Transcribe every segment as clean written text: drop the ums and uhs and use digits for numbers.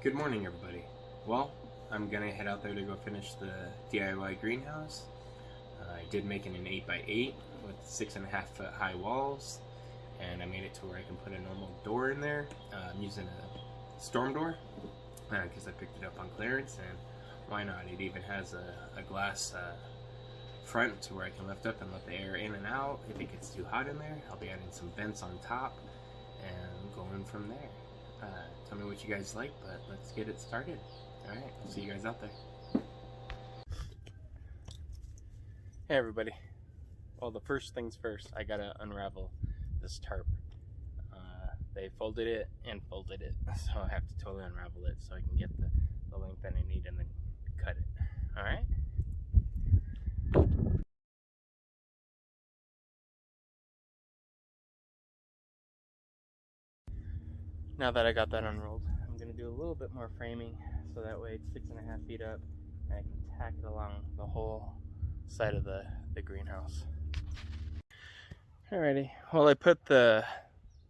Good morning, everybody. Well, I'm gonna head out there to go finish the DIY greenhouse. I did make it an 8x8 with 6.5 foot high walls, and I made it to where I can put a normal door in there. I'm using a storm door because I picked it up on clearance, and why not? It even has a glass front to where I can lift up and let the air in and out. If it gets too hot in there, I'll be adding some vents on top and going from there. Tell me what you guys like, but let's get it started. Alright, I'll see you guys out there. Hey everybody. Well, the first things first, I gotta unravel this tarp. They folded it and folded it, so I have to totally unravel it so I can get the length that I need and then cut it. Alright? Now that I got that unrolled, I'm going to do a little bit more framing so that way it's 6.5 feet up and I can tack it along the whole side of the greenhouse. Alrighty, well, I put the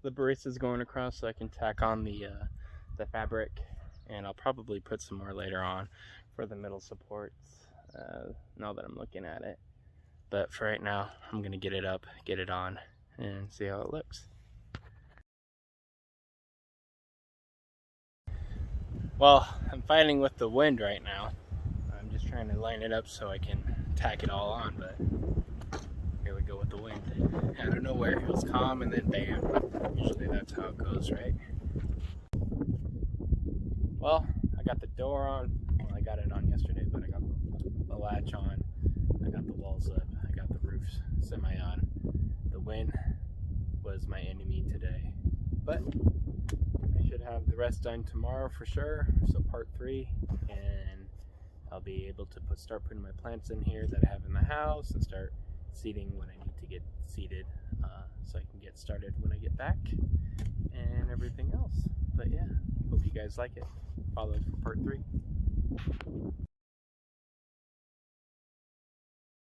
baristas going across so I can tack on the fabric, and I'll probably put some more later on for the middle supports now that I'm looking at it. But for right now, I'm going to get it up, get it on, and see how it looks. Well, I'm fighting with the wind right now. I'm just trying to line it up so I can tack it all on, but here we go with the wind. Out of nowhere, it was calm and then bam. Usually that's how it goes, right? Well, I got the door on. Well, I got it on yesterday, but I got the latch on. I got the walls up. I got the roof semi on. The wind was my enemy today, but I should have the rest done tomorrow for sure, so part 3, and I'll be able to start putting my plants in here that I have in the house and start seeding when I need to get seeded, so I can get started when I get back and everything else. But yeah, hope you guys like it. Follow for part 3.